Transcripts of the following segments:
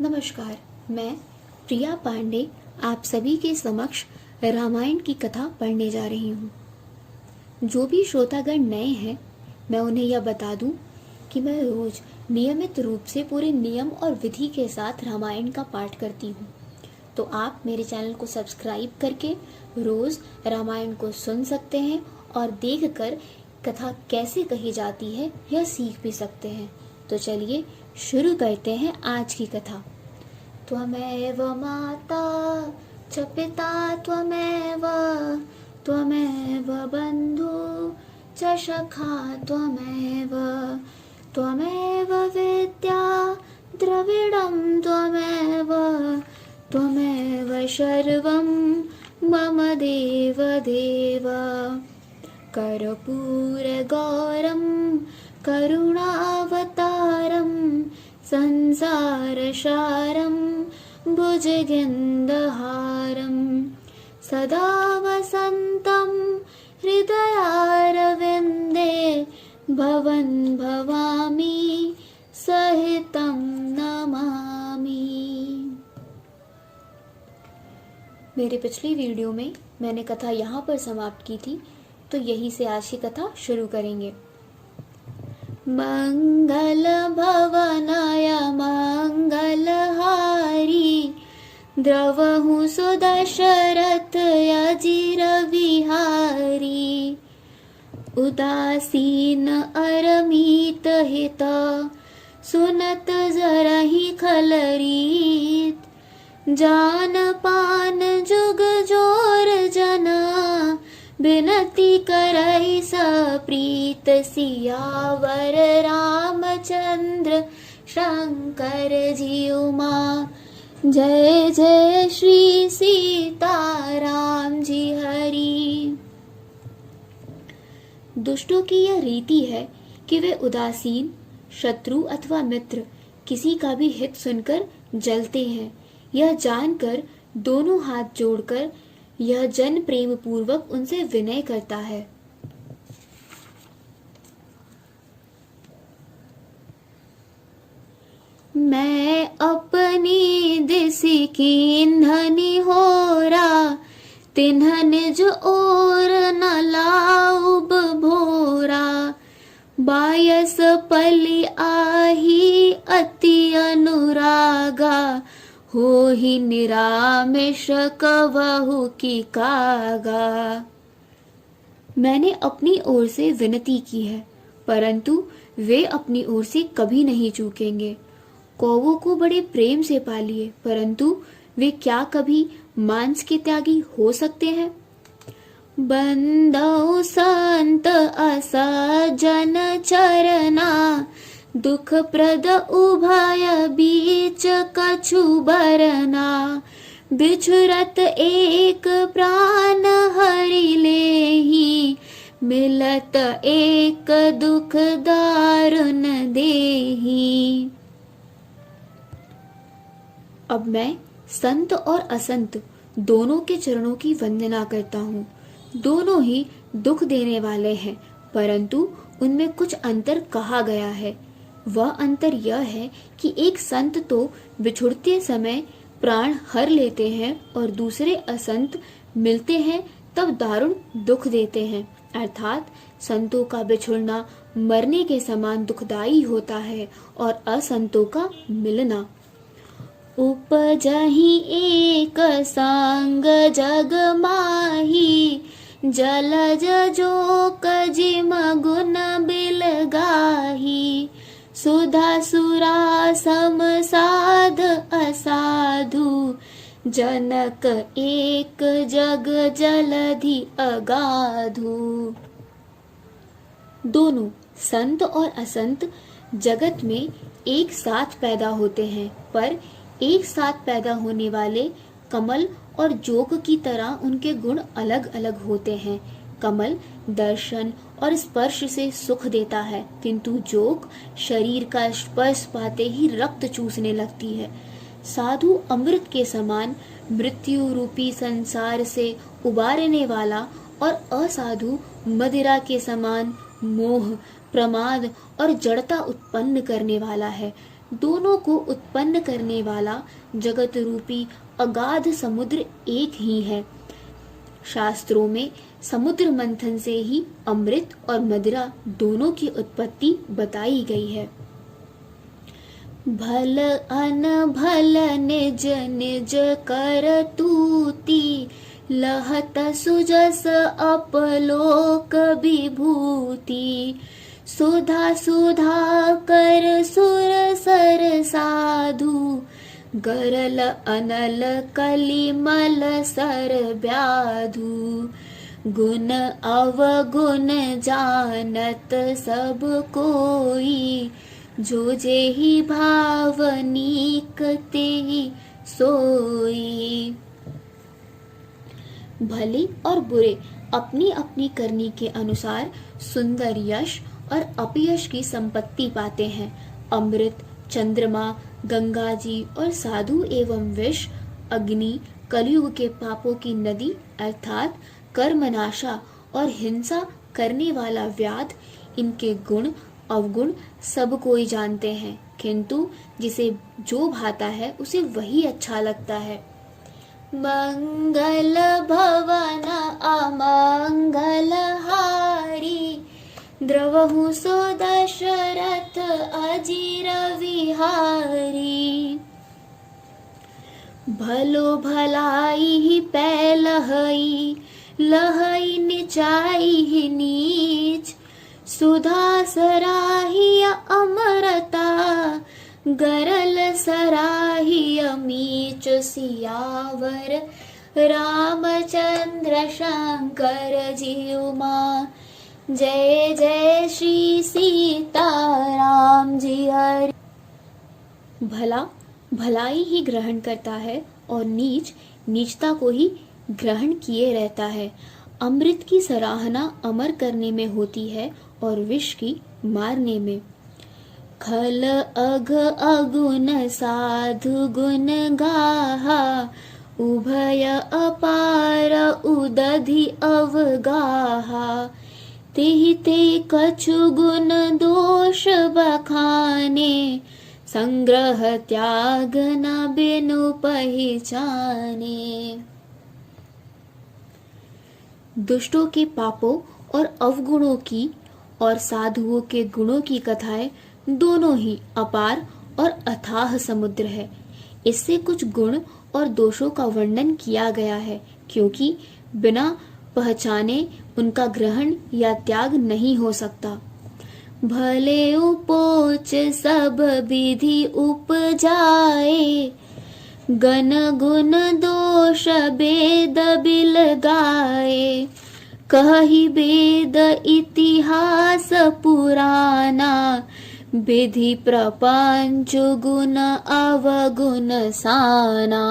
नमस्कार, मैं प्रिया पांडे आप सभी के समक्ष रामायण की कथा पढ़ने जा रही हूँ। जो भी श्रोतागण नए हैं, मैं उन्हें यह बता दूं कि मैं रोज नियमित रूप से पूरे नियम और विधि के साथ रामायण का पाठ करती हूँ। तो आप मेरे चैनल को सब्सक्राइब करके रोज रामायण को सुन सकते हैं और देखकर कथा कैसे कही जाती है यह सीख भी सकते हैं। तो चलिए शुरू करते हैं आज की कथा। त्वमेव माता च पिता त्वमेव बन्धु च सखा त्वमेव विद्या द्रविडं त्वमेव सर्वं मम देव कर्पूरगौरं करुणावतारं संसारसारं भुजगेन्दहारं सदा वसन्तं हृदयारविन्दे भवन् भवामि सहितं नमामि। मेरे पिछली वीडियो में मैंने कथा यहाँ पर समाप्त की थी, तो यहीं से आज की कथा शुरू करेंगे। मंगल भवनाय मंगलहारी द्रवहु सुदशरथ अजिर विहारी उदासीन अरमित हित सुनत जरहि खलरीत जान पान जुग जोर जना बिनती करहि सप्रीत सियावर रामचंद्र शंकर जी उमा जय जय श्री सीताराम जी हरि। दुष्टों की यह रीति है कि वे उदासीन शत्रु अथवा मित्र किसी का भी हित सुनकर जलते हैं। यह जानकर दोनों हाथ जोड़कर यह जन प्रेम पूर्वक उनसे विनय करता है। मैं अपनी दिसि कीन्हनि होरा तिन्हन जो और न लाउब भोरा बायस पलि आही अति अनुरागा हो ही निरामिष कवहु की कागा। मैंने अपनी ओर से विनती की है, परंतु वे अपनी ओर से कभी नहीं चूकेंगे। कौवों को बड़े प्रेम से पालिए, परंतु वे क्या कभी मांस के त्यागी हो सकते हैं। बंदौ संत असज्जन चरना दुख प्रद उभय बीच कछु बरना बिछुरत एक प्राण हरि लेहि मिलत एक दुख दारुण देहि। अब मैं संत और असंत दोनों के चरणों की वंदना करता हूँ। दोनों ही दुख देने वाले हैं, परंतु उनमें कुछ अंतर कहा गया है। वह अंतर यह है कि एक संत तो बिछुड़ते समय प्राण हर लेते हैं और दूसरे असंत मिलते हैं तब दारुण दुख देते हैं। अर्थात संतों का बिछुड़ना मरने के समान दुखदाई होता है और असंतों का मिलना। उपजहि एक संग जग माही जलज जोक जिम गुण बिलगाही सुधा सुरा समसाध असाधु जनक एक जग जलधि अगाधु। दोनों संत और असंत जगत में एक साथ पैदा होते हैं, पर एक साथ पैदा होने वाले कमल और जोग की तरह उनके गुण अलग अलग होते हैं। कमल दर्शन और स्पर्श से सुख देता है, किंतु जोग शरीर का स्पर्श पाते ही रक्त चूसने लगती है। साधु अमृत के समान मृत्यु रूपी संसार से उबारने वाला और असाधु मदिरा के समान मोह प्रमाद और जड़ता उत्पन्न करने वाला है। दोनों को उत्पन्न करने वाला जगत रूपी अगाध समुद्र एक ही है। शास्त्रों में समुद्र मंथन से ही अमृत और मदिरा दोनों की उत्पत्ति बताई गई है। भल अनभल निज निज कर तूती, लहत सुजस अपलोक विभूति। सुधा सुधा कर सुर सर साधु, गरल अनल कलिमल सर व्याधु। गुण अवगुण जानत सब कोई, जो जेहि भावनीक तेहि सोई। भले और बुरे अपनी अपनी करनी के अनुसार सुंदर यश और अपयश की संपत्ति पाते हैं। अमृत, चंद्रमा, गंगा जी और साधु एवं विष, अग्नि, कलयुग के पापों की नदी अर्थात कर्मनाशा और हिंसा करने वाला व्याध, इनके गुण अवगुण सब कोई जानते हैं, किंतु जिसे जो भाता है उसे वही अच्छा लगता है। मंगल भवन अमंगल हारी, द्रवहु सो दशरथ अजीर विहारी। भलो भलाई ही पैलहई, लहई नीचाई ही नीच। सुधा सराही अमरता, गरल सराही मीच। सियावर रामचंद्र शंकर जी उमा, जय जय श्री सीता राम जी हरि। भला भलाई ही ग्रहण करता है और नीच नीचता को ही ग्रहण किए रहता है। अमृत की सराहना अमर करने में होती है और विष की मारने में। खल अघ अगुण साधु गुण गाहा, उभय अपार उदधि अवगाहा। तेहि ते कछु गुण दोष बखाने, संग्रह त्याग न बिनु पहचाने। दुष्टों के पापों और अवगुणों की और साधुओं के गुणों की कथाएं दोनों ही अपार और अथाह समुद्र है। इससे कुछ गुण और दोषों का वर्णन किया गया है, क्योंकि बिना पहचाने उनका ग्रहण या त्याग नहीं हो सकता। भले उपोच सब विधि उपजाए, गण गुण दोष बेद बिल गाए। कहि वेद इतिहास पुराना, विधि प्रपंच गुण अवगुण साना।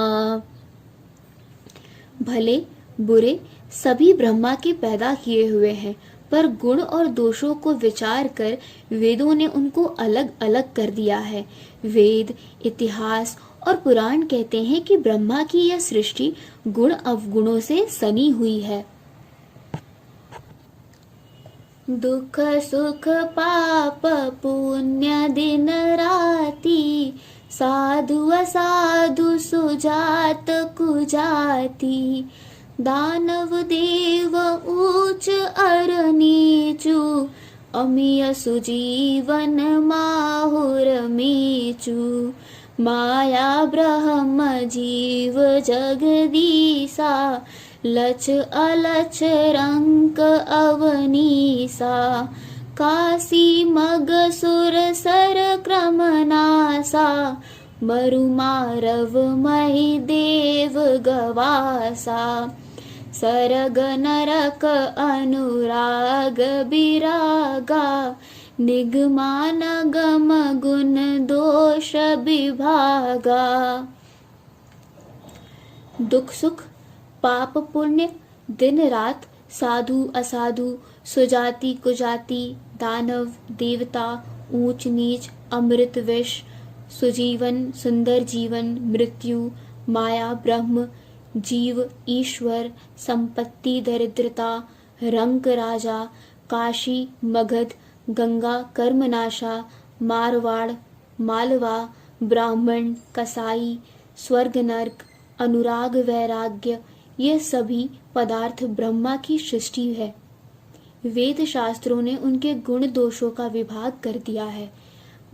भले बुरे सभी ब्रह्मा के पैदा किए हुए हैं, पर गुण और दोषों को विचार कर वेदों ने उनको अलग अलग कर दिया है। वेद, इतिहास और पुराण कहते हैं कि ब्रह्मा की यह सृष्टि गुण अवगुणों से सनी हुई है। दुख सुख पाप पुण्य दिन राति, साधु असाधु सुजात कुजाति। दानव देव ऊंच अर नीचू, अमिय सुजीवन माहुर मीचू। माया ब्रह्म जीव जगदीसा, लच अलच रंक अवनीसा। काशी मग सुर सर क्रमनासा, मरु मारव मही देव गवासा। सरग नरक अनुराग बिरागा, निगमान गम गुण दोष विभागा। दुख सुख पाप पुण्य दिन रात, साधु असाधु, सुजाति कुजाति, दानव देवता, ऊंच नीच, अमृत विष, सुजीवन सुंदर जीवन, मृत्यु, माया ब्रह्म, जीव ईश्वर, संपत्ति दरिद्रता, रंक राजा, काशी मगध, गंगा कर्मनाशा, मारवाड़ मालवा, ब्राह्मण, कसाई, स्वर्ग नर्क, अनुराग वैराग्य, ये सभी पदार्थ ब्रह्मा की सृष्टि है। वेद शास्त्रों ने उनके गुण दोषों का विभाग कर दिया है।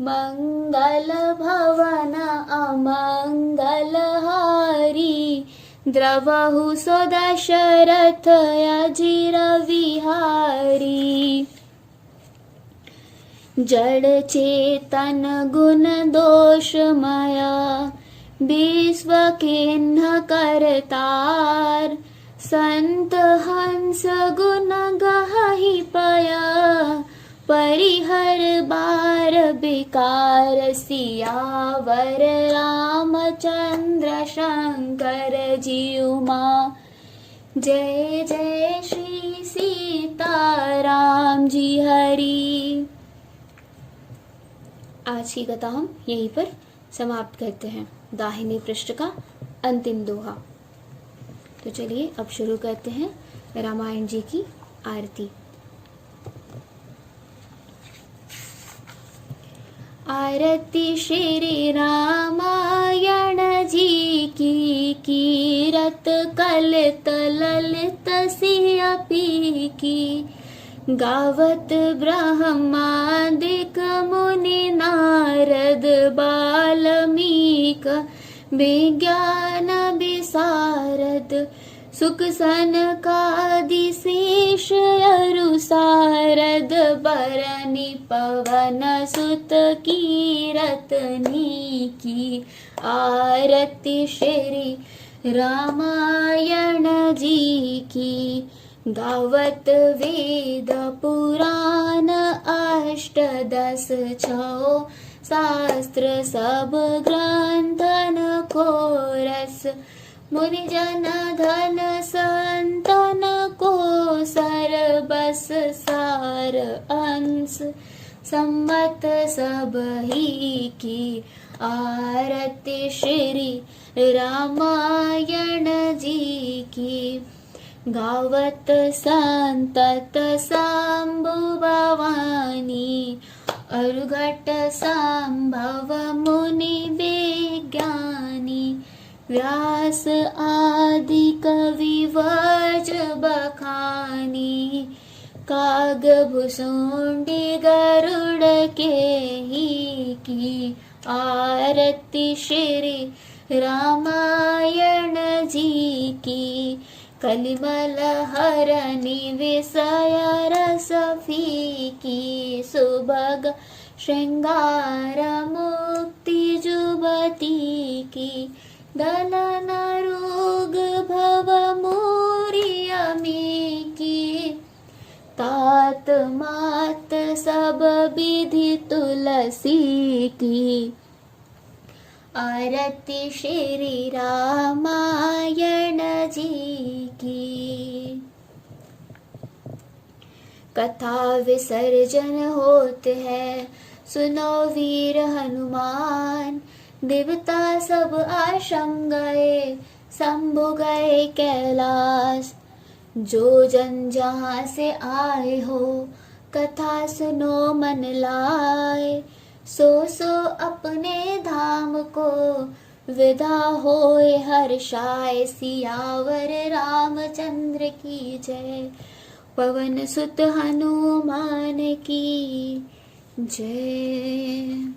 मंगल भवन अमंगल हारी, द्रवहु सो दशरथ अजिर विहारी। जड़ चेतन गुण दोष माया, विश्व किन्ह करतार। संत हंस गुण गहि पया, परिहर बार बिकार। सियावर रामचंद्र शंकर जीउ माँ, जय जय श्री सीताराम जी हरि। आज की कथा हम यहीं पर समाप्त करते हैं। दाहिने पृष्ठ का अंतिम दोहा। तो चलिए अब शुरू करते हैं रामायण जी की आरती। आरती श्री रामायण जी की, कीरत कलित ललित सिया पी की। गावत ब्रह्मादिक मुनि नारद, बाल्मीक विज्ञान विशारद। सुख सनकादि शेष अरु सारद, बरनि पवन सुत कीरतनी की। आरती श्री रामायण जी की। गावत वेद पुराण अष्टदश छौ, शास्त्र सब ग्रंथन को रस। मुनि जन धन संतन को सरबस सार अंश। सम्मत सब ही की। आरती श्री रामायण जी की। गावत संतत सांबु भवानी, अर्घट संभव मुनि विज्ञानी। व्यास आदि कवि वज बखानी, काग भुसुंडी गरुड़ के ही की। आरती श्री रामायण जी की। कलिमल हरनि विषय रस फीकी, सुभग श्रृंगार मुक्ति जुबती की। दलन रोग भव मोरी अमी की, तात मात सब विधि तुलसी की। आरती श्री रामायण जी की। कथा विसर्जन होत है, सुनो वीर हनुमान। देवता सब आश्रम गए, शंभु गए कैलाश। जो जन जहाँ से आए हो, कथा सुनो मन लाए। सो अपने धाम को विदा होए हर्षाए। सियावर रामचंद्र की जय, पवन सुत हनुमान की जय।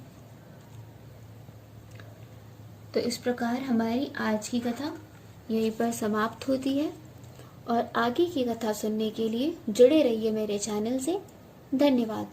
तो इस प्रकार हमारी आज की कथा यहीं पर समाप्त होती है। और आगे की कथा सुनने के लिए जुड़े रहिए मेरे चैनल से। धन्यवाद।